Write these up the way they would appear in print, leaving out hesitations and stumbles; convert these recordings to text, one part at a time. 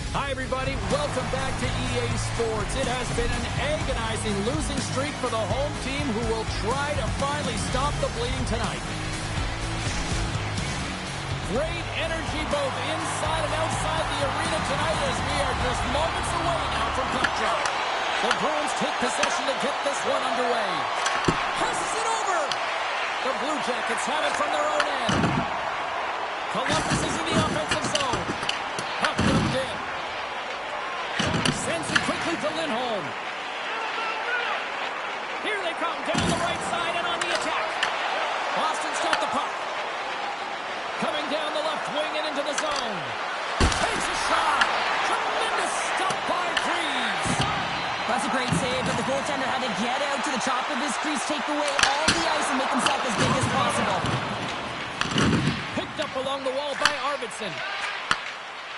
Hi, everybody. Welcome back to EA Sports. It has been an agonizing losing streak for the home team who will try to finally stop the bleeding tonight. Great energy both inside and outside the arena tonight as we are just moments away now from puck drop. The Bruins take possession to get this one underway. Passes it over. The Blue Jackets have it from their own end. Columbus is in the offensive zone. Puck dumped in. Sends it quickly to Lindholm. Here they come down the right side and on the attack. Boston's got the puck. Coming down the left wing and into the zone. Takes a shot. Tremendous stop by Greaves. That's a great save, but the goaltender had to get out to the top of his crease, take away all the ice, and make himself as big as possible. Picked up along the wall by Arvidsson.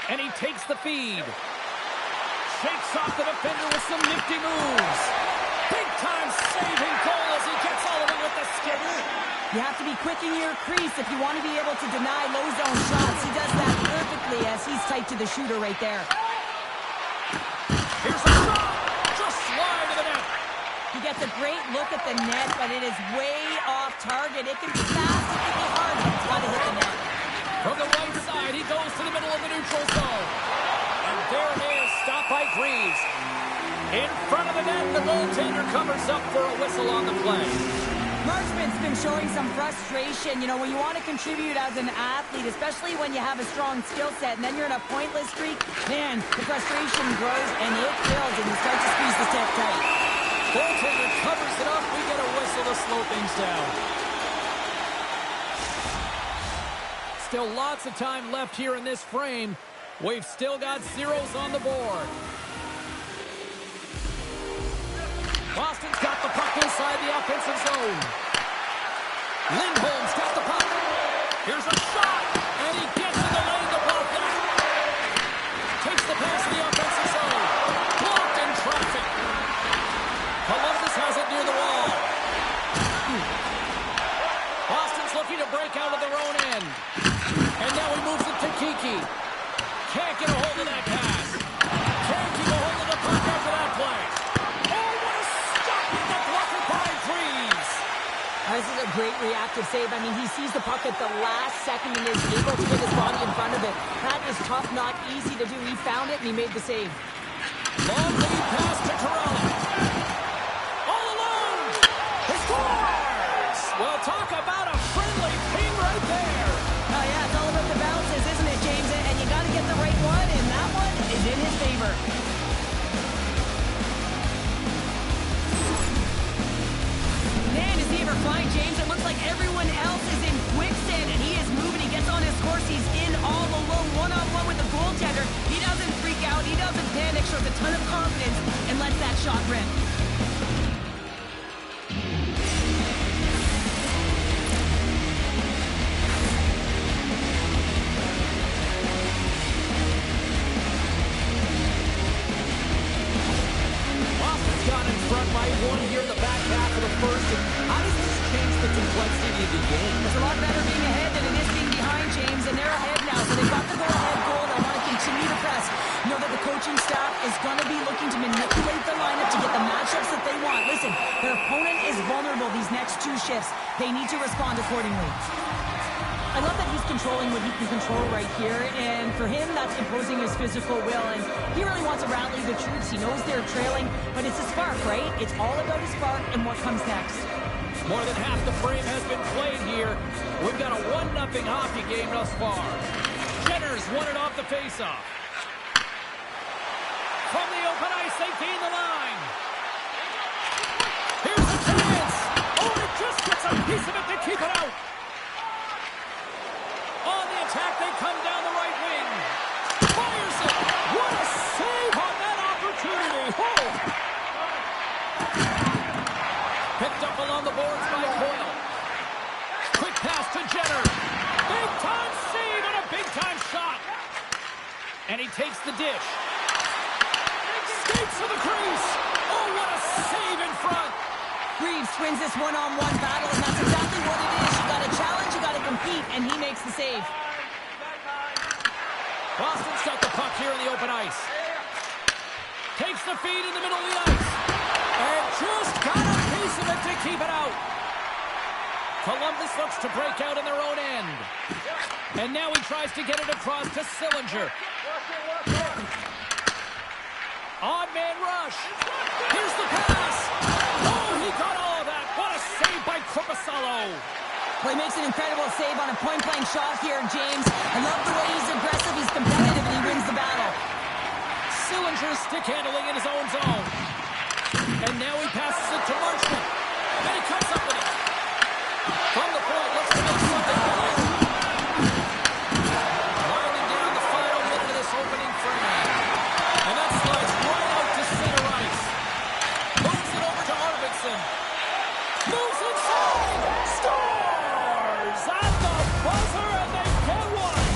And he takes the feed. Shakes off the defender with some nifty moves. Big-time saving goal as he gets all of it with the stick. You have to be quick in your crease if you want to be able to deny low-zone shots. He does that perfectly as he's tight to the shooter right there. Here's a shot. Just slide to the net. He gets a great look at the net, but it is way off target. It can be fast, it can be hard, but it's got to hit the net. From the right side, he goes to the middle of the neutral zone. And there it is, stopped by Greaves. In front of the net, the goaltender covers up for a whistle on the play. Marchment's been showing some frustration. You know, when you want to contribute as an athlete, especially when you have a strong skill set, and then you're in a pointless streak, man, the frustration grows and it builds, and you start to squeeze the stick tight. Goaltender covers it up. We get a whistle to slow things down. Still lots of time left here in this frame. We've still got zeros on the board. Boston's got the puck inside the offensive zone. Lindholm's got the puck. Here's a shot, and he gets in the lane to block that. Takes the pass to the offensive zone. Blocked in traffic. Columbus has it near the wall. Boston's looking to break out of their own end. And now he moves it to Kiki. Can't get a hold of that pass. Can't keep a hold of the puck after that play. Oh, what a stop with the blocker by Greaves. This is a great reactive save. I mean, he sees the puck at the last second and is able to get his body in front of it. That is tough, not easy to do. He found it and he made the save. Long lead pass to Torelli. All alone. He scores. Well, talk about a friendly ping right there. Oh, yeah, it's all about the bounces, isn't it, James? And you got to get the right one, and that one is in his favor. Man, does he ever fly, James? It looks like everyone else is in quicksand, and he is moving. He gets on his course. He's in all alone, one-on-one with the goaltender. He doesn't freak out. He doesn't panic. Shows a ton of confidence and lets that shot rip. By one here in the back half of the first. And how does this change the complexity of the game? It's a lot better being ahead than it is being behind, James, and they're ahead now, so they've got the go-ahead goal. They want to continue to press. Know that the coaching staff is going to be looking to manipulate the lineup to get the matchups that they want. Listen, their opponent is vulnerable these next two shifts. They need to respond accordingly. I love that he's controlling what he can control right here, and for him, that's imposing his physical will, and he really wants to rally the troops. He knows they're trailing, but it's a spark, right? It's all about a spark and what comes next. More than half the frame has been played here. We've got a 1-0 hockey game thus far. Jenner's won it off the faceoff. From the open ice, they gain the line. Here's a chance. Oh, it just gets a piece of it to keep it out. On the attack, they come down the right wing. Fires it. What a save on that opportunity. Oh. Picked up along the boards by Coyle. Quick pass to Jenner. Big-time save and a big-time shot. And he takes the dish. Skates to the crease. Oh, what a save in front. Greaves wins this one-on-one battle, and that's exactly what it is. You got to challenge, you got to compete, and he makes the save. Boston's got the puck here in the open ice. Takes the feed in the middle of the ice. And just got a piece of it to keep it out. Columbus looks to break out in their own end. And now he tries to get it across to Sillinger. Odd man rush. Here's the pass. Oh, he got all of that. What a save by Korpisalo. Well, he makes an incredible save on a point-blank shot here, James. I love the way he's aggressive, he's competitive, and he wins the battle. Sillinger stick handling in his own zone. And now he passes it to Marchment. And he comes up with it. From the point, looks to make something of it. Winding down the final minute of this opening frame. And that slides right out to center ice. Moves it over to Arvidsson. Moves inside. Scores! At the buzzer, and they get one.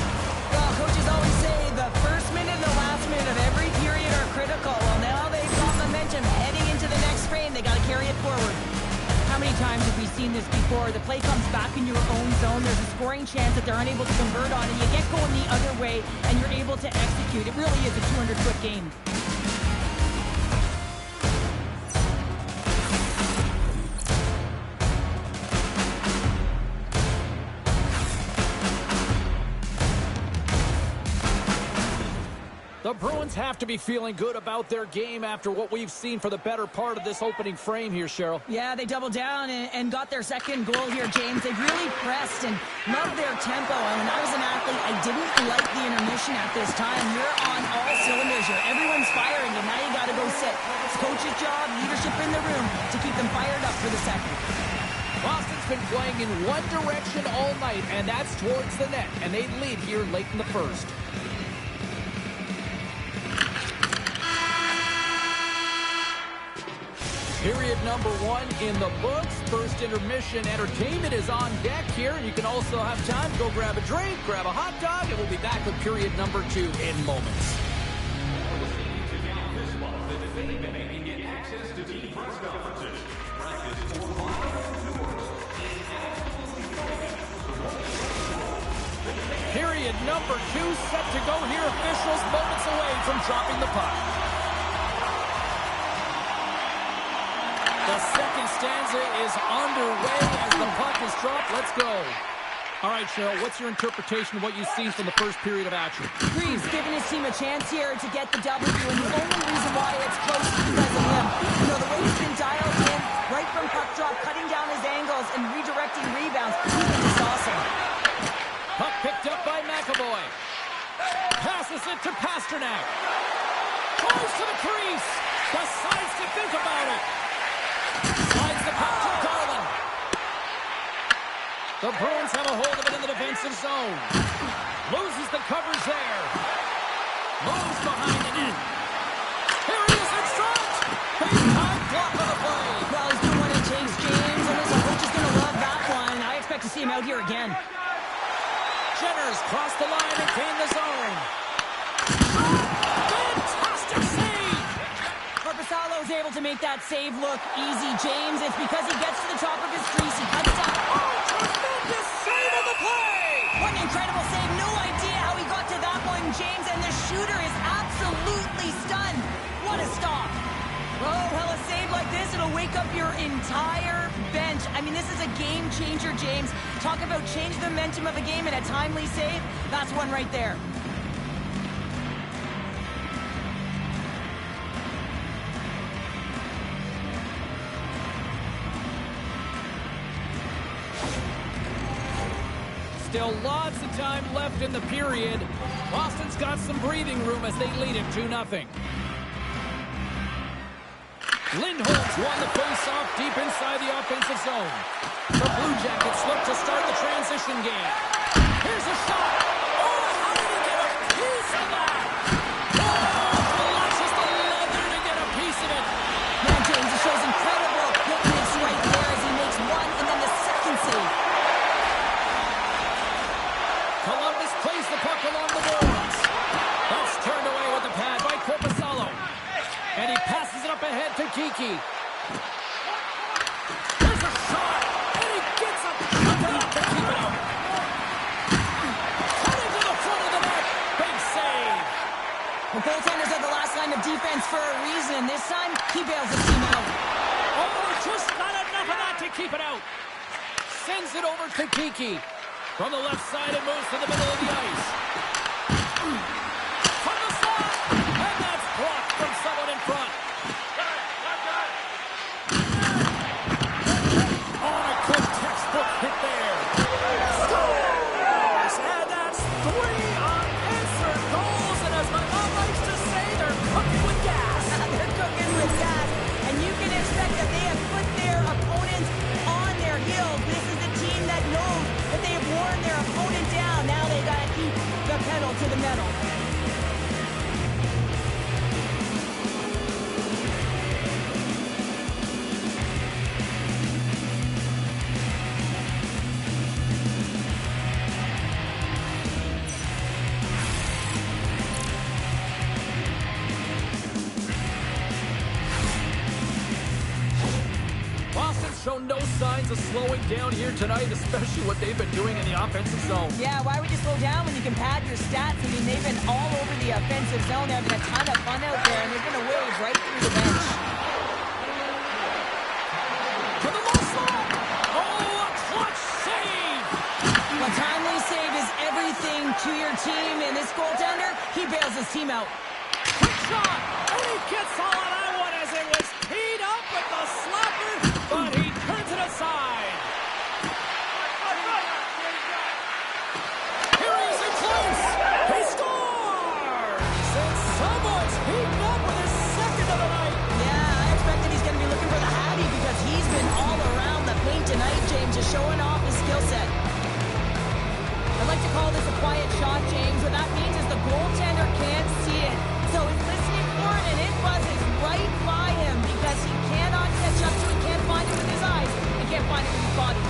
Well, coaches always say the first minute and the last minute of every period are critical. Well, now they've got momentum heading into the next frame. They got to carry it forward. How many times have we seen this before? The play comes back in your own zone. There's a scoring chance that they're unable to convert on, and you get going the other way, and you're able to execute. It really is a 200-foot game. The Bruins have to be feeling good about their game after what we've seen for the better part of this opening frame here, Cheryl. Yeah, they doubled down and got their second goal here, James. They really pressed and loved their tempo. And when I was an athlete, I didn't like the intermission at this time. You're on all cylinders here. Everyone's firing, and now you got to go sit. It's coach's job, leadership in the room to keep them fired up for the second. Boston's been playing in one direction all night, and that's towards the net. And they lead here late in the first. Period number 1 in the books. First intermission entertainment is on deck here. You can also have time to go grab a drink, grab a hot dog, and we'll be back with period number 2 in moments. Period number 2 set to go here. Officials moments away from dropping the puck. The second stanza is underway as the puck is dropped. Let's go. All right, Cheryl, what's your interpretation of what you've seen from the first period of action? Reeves giving his team a chance here to get the W, and the only reason why it's close is because of him. You know, the way he's been dialed in, right from puck drop, cutting down his angles and redirecting rebounds, he's been just awesome. Puck picked up by McAvoy. Passes it to Pasternak. Goes to the crease. Decides to think about it. Slides the puck to Garland. The Bruins have a hold of it in the defensive zone. Loses the coverage there. Moves behind the net. Here he is in front. Big time block on the play. Well, he's doing what it takes, James, and listen, coach is going to love that one. I expect to see him out here again. Jenners crossed the line and gained the zone. Fantastic save! Korpisalo is able to make that save look easy, James. It's because he gets to the top of his crease. He cuts down. Oh, tremendous save of the play! What an incredible save. No idea how he got to that one, James, and the shooter is absolutely stunned. What a stop. Oh, well, a save like this, it'll wake up your entire bench. I mean, this is a game changer, James. Talk about change the momentum of a game and a timely save. That's one right there. Still lots of time left in the period. Boston's got some breathing room as they lead it 2-0. Lindholm's won the face-off deep inside the offensive zone. The Blue Jackets look to start the transition game. Here's a shot. Oh, how did he get a piece of that? Oh, clutches the leather to get a piece of it. Man, James, it shows incredible quickness right there as he makes one and then the second save. Columbus plays the puck along the boards. That's turned away with the pad by Korpisalo. And he passes it up ahead to Kiki. There's a shot, and he gets up, to keep it out. Cutting to the front of the net. Big save. The goaltenders are the last line of defense for a reason. This time, he bails his team out. Oh, just not enough of that to keep it out. Sends it over to Kiki. From the left side, it moves to the middle of the ice. From the slot, and that's blocked from someone in front. On a good textbook hit there. Scores! And that's 3 unanswered goals. And as my mom likes to say, they're cooking with gas. They're cooking with gas. And you can expect that they have put their opponents on their heels. This is a team that knows that they have worn their opponent down. Now they got to keep the pedal to the metal. Shown no signs of slowing down here tonight, especially what they've been doing in the offensive zone. Yeah, why would you slow down when you can pad your stats? I mean, they've been all over the offensive zone. They're having a ton of fun out there, and they're going to wave right through the bench. To the low slot. Oh, a clutch save. A timely save is everything to your team, and this goaltender, he bails his team out. Quick shot. And he gets all of that one as it was teed up with the slapper, but he turns it aside. Here he is in close. He scores! And someone's heating up with his second of the night. Yeah, I expect that he's going to be looking for the Hattie because he's been all around the paint tonight, James, just showing off his skill set. I'd like to call this a quiet shot, James. What that means is the goaltender can't see it. So he's listening for it, and it buzzes right by him because he cannot catch up to it, can't find it with his eyes, and can't find it with his body.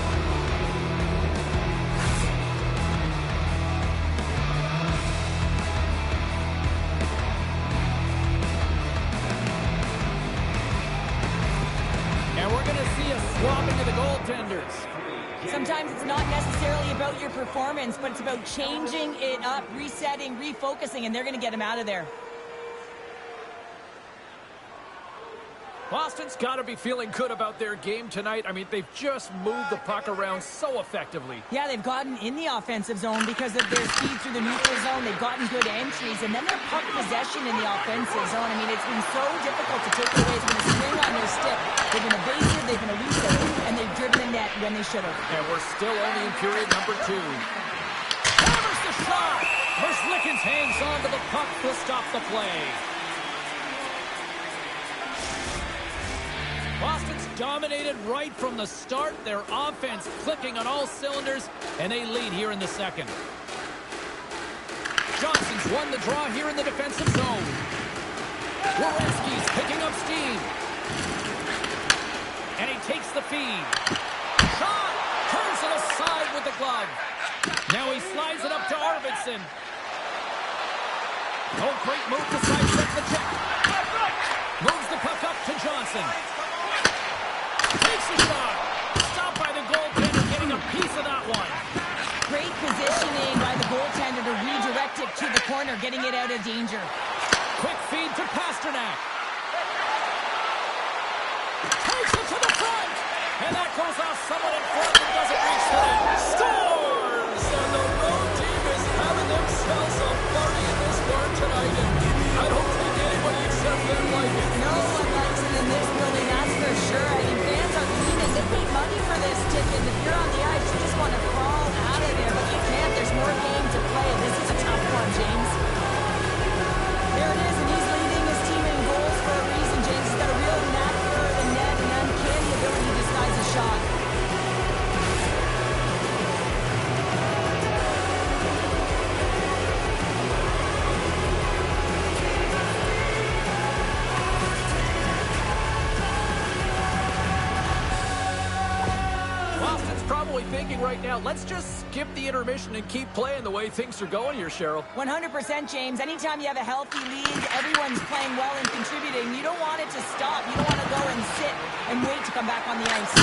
And we're going to see a swapping of the goaltenders. Sometimes it's not necessarily about your performance, but it's about changing it up, resetting, refocusing, and they're going to get him out of there. Boston's got to be feeling good about their game tonight. I mean, they've just moved the puck around so effectively. Yeah, they've gotten in the offensive zone because of their speed through the neutral zone. They've gotten good entries, and then their puck possession in the offensive zone. I mean, it's been so difficult to take it away. It's been a swing on their stick. They've been evasive, they've been elusive, and they've driven the net when they should have. And we're still only in period number 2. Hammers the shot! Merzlikins hangs on to the puck to stop the play. Boston's dominated right from the start. Their offense clicking on all cylinders, and they lead here in the second. Johnson's won the draw here in the defensive zone. Werenski's picking up steam. And he takes the feed. Shot! Turns it aside with the glove. Now he slides it up to Arvidsson. Oh, great move to sidestep the check. Moves the puck up to Johnson. Takes the shot. Stopped by the goaltender, getting a piece of that one. Great positioning by the goaltender to redirect it to the corner, getting it out of danger. Quick feed to Pasternak. Takes it to the front. And that goes off someone in front that doesn't reach the net. Scores! And the road team is having themselves a party in this bar tonight. And I don't think anybody except them like it. No one likes it in this building, that's for sure. I mean, fans are leaning. They paid money for this ticket. If you're on the ice, you just want to crawl out of there. But you can't. There's more game to play. This is a tough one, James. There it is, and he's leading his team in goals for a reason, James. He's got a real knack for the net and uncanny ability to disguise a shot. Thinking right now, let's just skip the intermission and keep playing the way things are going here, Cheryl. 100%, James. Anytime you have a healthy league, everyone's playing well and contributing. You don't want it to stop. You don't want to go and sit and wait to come back on the ice. Oh,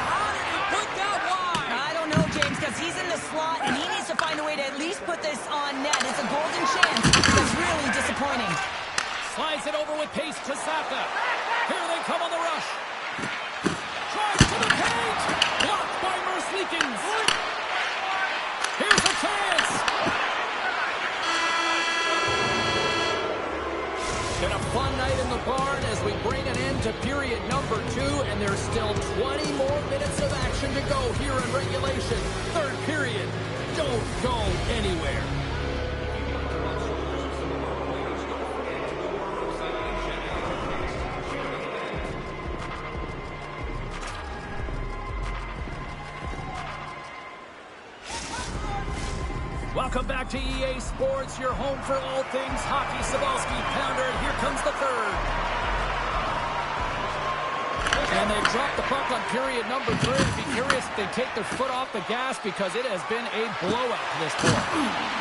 how did he put that wide? I don't know, James, because he's in the slot and he needs to find a way to at least put this on net. It's a golden chance. That's really disappointing. pointing. Slides it over with pace to Saka. Here they come on the rush. Drives to the cage. Blocked by Merzlikins. Here's a chance. Been a fun night in the barn as we bring an end to period number 2, and there's still 20 more minutes of action to go here in regulation. Third period. Don't go anywhere. Welcome back to EA Sports, your home for all things hockey. Cybulski pounder, and here comes the third. And they've dropped the puck on period number 3. Be curious if they take their foot off the gas because it has been a blowout to this point.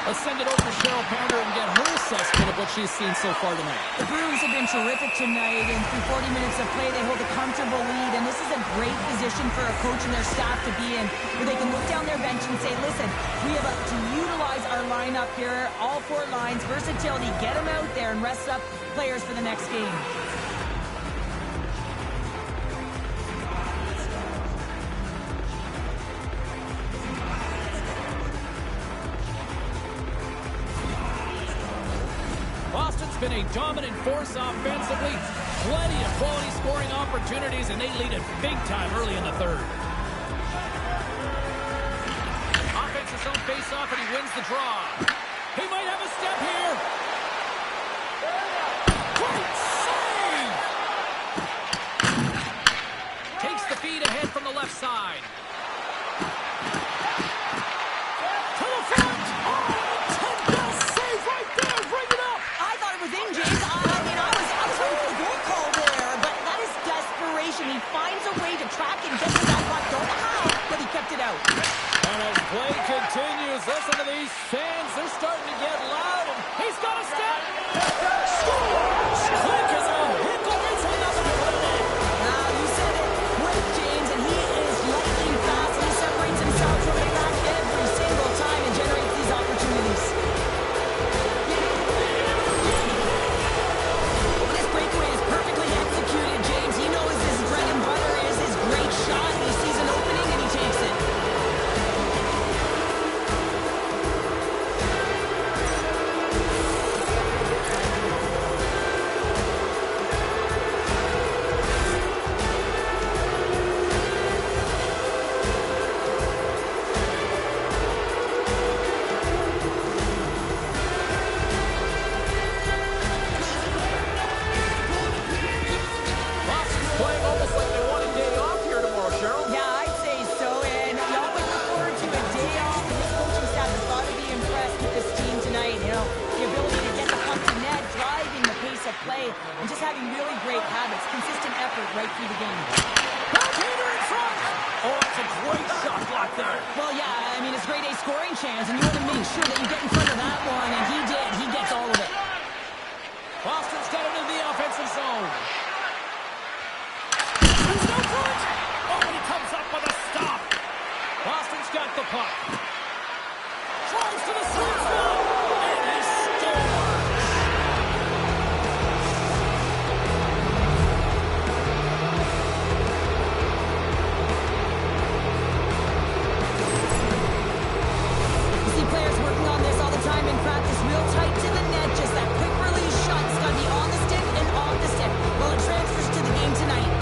Let's send it over to Cheryl Pounder and get her assessment of what she's seen so far tonight. The Bruins have been terrific tonight, and through 40 minutes of play, they hold a comfortable lead, and this is a great position for a coach and their staff to be in, where they can look down their bench and say, listen, we have to utilize our lineup here, all 4 lines, versatility, get them out there and rest up players for the next game. Boston's been a dominant force offensively. Plenty of quality scoring opportunities, and they lead it big time early in the third. Offense his own face-off, and he wins the draw. He might have a step here. Great save! Takes the feed ahead from the left side. To the front! Oh, 10-best save right there! Bring it up! I thought it was in, James. I mean, I was ready for the goal call there, but that is desperation. He finds a way to track and get to that puck. Don't know how, but he kept it out. And as play continues, listen to these fans. They're starting to get loud, and he's got a step. Scores! Quick as a hickle. It's another net. Now, you said it. Quick, James, and he is lightning fast. He separates himself from the back every single time and generates these opportunities. This breakaway is perfectly executed, James. He knows his bread and butter is his great shot. He sees an opening, and he takes it. Boston's playing almost like they want a day off here tomorrow, Cheryl. Yeah, I'd say so, and we always look forward to a day off, and this coaching staff has got to be impressed with this team tonight. You know, the ability to get the puck to net, driving the pace of play, and just having really great habits, consistent effort right through the game. Peter in front. Oh, that's a great shot block there. Well, yeah, I mean, it's grade A scoring chance, and you want to make sure that you get in front of that one, and he did. He gets all of it. Boston's got it in the offensive zone. There's no front. Oh, and he comes up with a stop. Boston's got the puck. Drives to the sweet spot. And he scores. You see players working on this all the time in practice, real tight to the net, just that quick release shot. It's got to be on the stick and off the stick. Well, it transfers to the game tonight.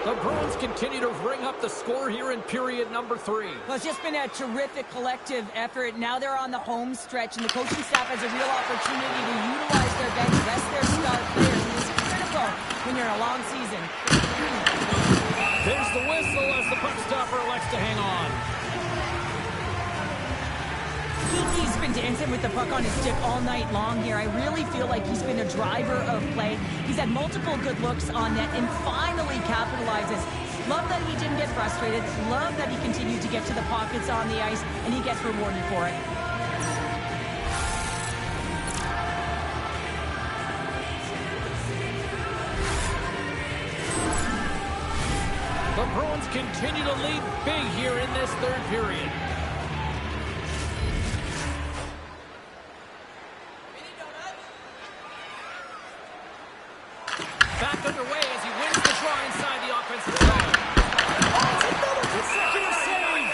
The Bruins continue to ring up the score here in period number 3. Well, it's just been a terrific collective effort. Now they're on the home stretch, and the coaching staff has a real opportunity to utilize their bench, rest their star players. And this is critical when you're in a long season. There's the whistle as the puck stopper elects to hang on. He's been dancing with the puck on his stick all night long here. I really feel like he's been a driver of play. He's had multiple good looks on net and finally capitalizes. Love that he didn't get frustrated. Love that he continued to get to the pockets on the ice, and he gets rewarded for it. The Bruins continue to lead big here in this third period. Back underway as he wins the draw inside the offensive zone. Oh, it's another consecutive save!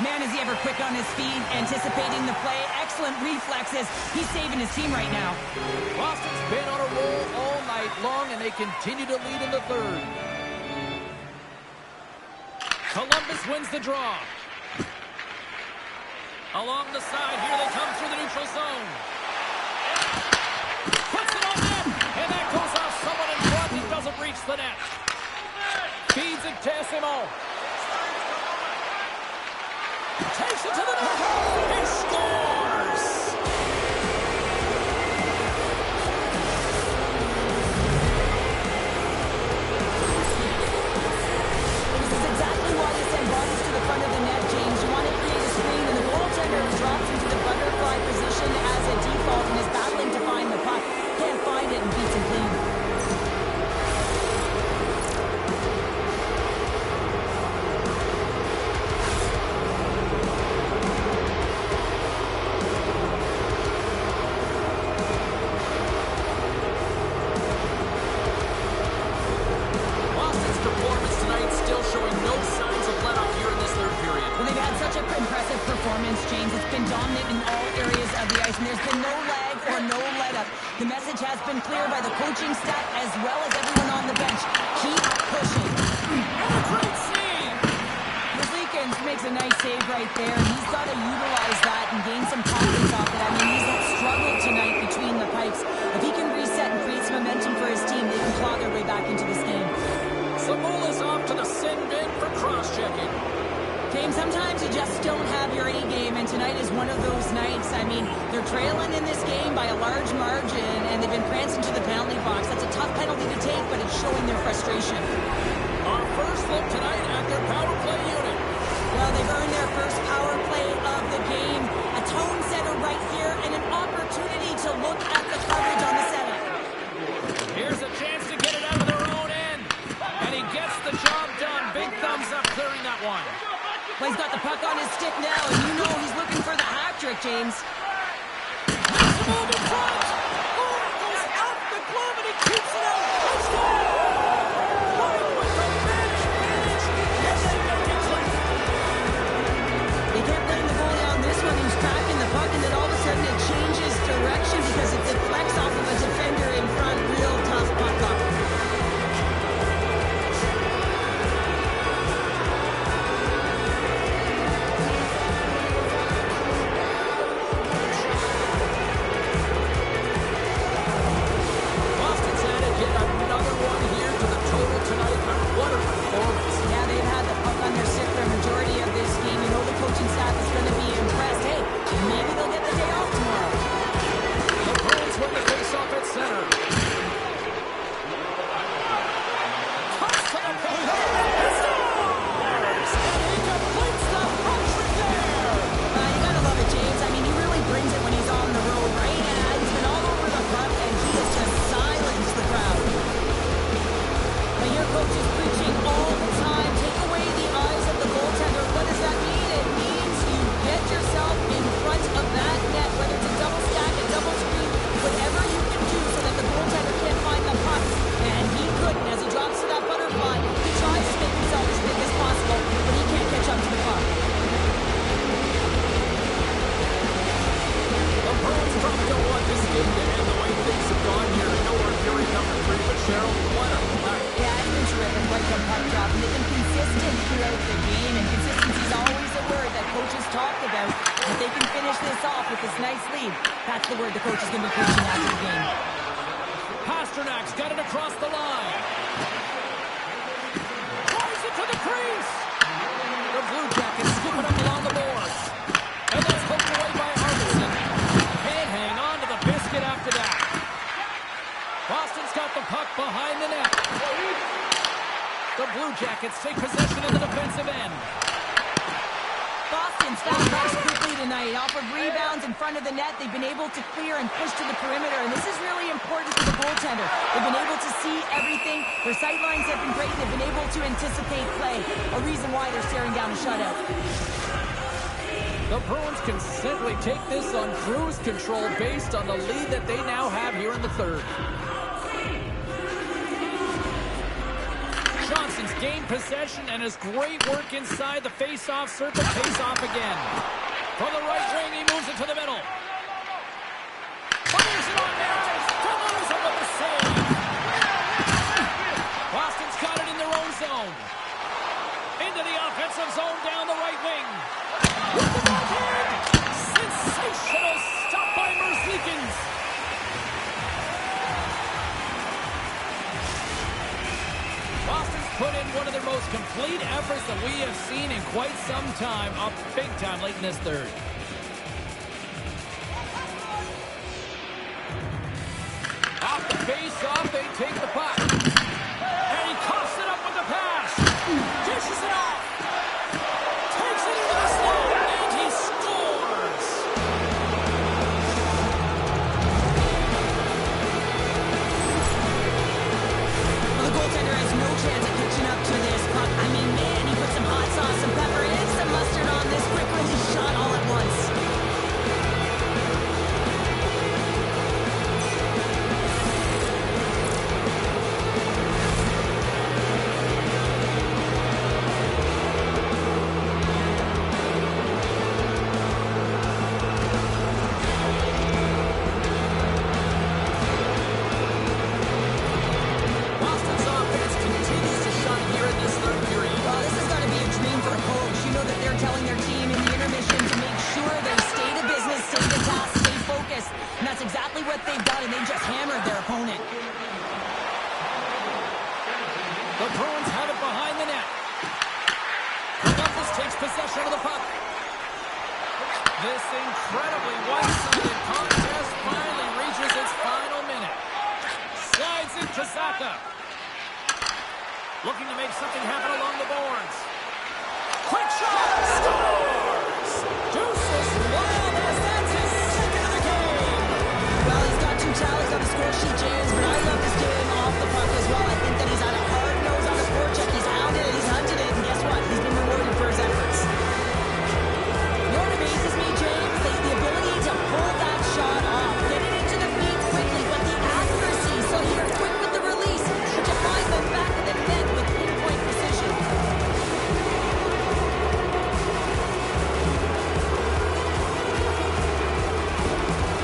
Man, is he ever quick on his feet, anticipating the play. Excellent reflexes. He's saving his team right now. Boston's been on a roll all night long, and they continue to lead in the third. Columbus wins the draw. Along the side, here they come through the neutral zone. Puts it on net, and that goes off someone in front. It doesn't reach the net. Feeds it to Simo. Takes it to the net. It scores! This is exactly why you send bodies to the front of the net, James. You want to create a screen, and the goaltender drops into the butterfly position as a default and is battling to find the puck. Can't find it and beats him clean. Boston's performance tonight still showing no signs of let up here in this third period. Well, they've had such an impressive performance, James. It's been dominant in all areas of the ice, and there's been no lag or no let-up. The message has been clear by the coaching staff as well as everyone on the bench. Keep pushing. And a great save! Merzlikins makes a nice save right there, and he's got to utilize that and gain some confidence off it. I mean, he's struggled tonight between the pipes. If he can reset and create some momentum for his team, they can claw their way back into this game. Samula's off to the sin bin for cross-checking. James, sometimes you just don't have your A game, and tonight is one of those nights. I mean, they're trailing in this game by a large margin, and they've been prancing to the penalty box. That's a tough penalty to take, but it's showing their frustration. Our first look tonight at their power play unit. Well, they've earned their first power play of the game. A tone setter right here, and an opportunity to look at the coverage on the setup. Here's a chance to get it out of their own end. And he gets the job done. Big thumbs up clearing that one. Well, he's got the puck on his stick now, and you know he's looking for the hat trick, James. Makes a move in front. Oh, it goes out the glove and he keeps it out. Touchdown! Right with the bench. Yes, they make it click. They can't blame the goalie on this one. He was tracking the puck, and then all of a sudden it changes direction because it deflects off of a defender in front. Real tough puck luck. Boston's added yet another one here to the total tonight. And what a performance. Yeah, they've had the puck on their stick for a majority of this game. You know the coaching staff is going to be impressed. Hey, maybe they'll get the day off tomorrow. The Bruins win the face-off at center. Toss to the point. It scores! And he completes the hat-trick there. You gotta love it, James. I mean, he really brings it when he's on the road, right? And he's been all over the puck, and he has just silenced the crowd. But your coach is preaching all the time. Take away the eyes of the goaltender. What does that mean? It means you get yourself in front of that net, whether it's a double stack, a double screen, whatever you can do so that the goaltender can't find the puck. And he couldn't. As he drops to that butterfly, he tries to make himself as big as possible, but he can't catch up to the puck. The Bruins probably don't want this game to end the way things have gone here. Nowhere near number 3, but Cheryl, what a night. Yeah, it's been terrific, right from puck drop. And they've been consistent throughout the game, and consistency is always a word that coaches talk about. If they can finish this off with this nice lead, that's the word the coach is going to be preaching after the game. Pasternak's got it across the line. Drives it to the crease. The Blue Jackets scoop it up along the boards. And that's poked away by Arvidsson. Can't hang on to the biscuit after that. Boston's got the puck behind the net. The Blue Jackets take possession in the defensive end. Boston's found guys quickly tonight. Off of rebounds in front of the net, they've been able to clear and push to the perimeter, and this is really important for the goaltender. They've been able to see everything. Their sight lines have been great. They've been able to anticipate play, a reason why they're staring down a shutout. The Bruins can simply take this on cruise control based on the lead that they now have here in the third. Johnson's gained possession and his great work inside the face-off circle pays off again. From the right wing, he moves it to the middle. Fires it on net. Delivers it with the save. Boston's got it in their own zone. Into the offensive zone down the right wing. With the backhand. Sensational stop by Merzlikins. Boston's put in one of their most complete efforts that we have seen in quite some time, up big time late in this third. Off the face-off, they take the puck. And he coughs it up with the pass. Dishes it off. Takes it into the slot, and he scores. Well, the goaltender has no chance of catching up to this puck. I mean, man, he put some hot sauce, some pepper, and some mustard on this quick release shot all at once. Boston's offense continues to shine here in this third period. Well, this has got to be a dream for a coach. You know that they're telling their team in the intermission to make sure they stay to business, stay to task, stay focused. And that's exactly what they've done, and they've just hammered their opponent. The Bruins have it behind the net. Columbus takes possession of the puck. This incredibly one-sided contest finally reaches its final minute. Slides in Kasaka. Looking to make something happen along the boards. Quick shot! Scores! Deuces Wild, that's his second of the game. Well, he's got 2 tallies on the score sheet, James, but I love this game off the puck as well. I think that he's had a hard nose on the forecheck. He's hounded it, he's hunted it, and guess what? He's been rewarded for his efforts. You know what amazes me, James? The ability to pull that shot off, get it into the feet quickly, but the accuracy. So here, quick with the release, to find the back of the net with pinpoint precision.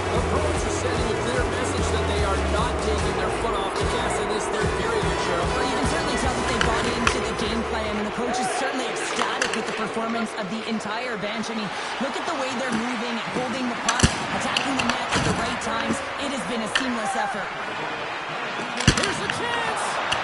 The Bruins are sending a clear message that they are not taking their foot off the gas in this third period, Cheryl. Well, you can certainly tell that they bought into the game plan, and the coach is certainly ecstatic with the performance of the entire bench. I mean, look at the way they're moving, holding the puck, attacking the net at the right times. It has been a seamless effort. Here's the chance!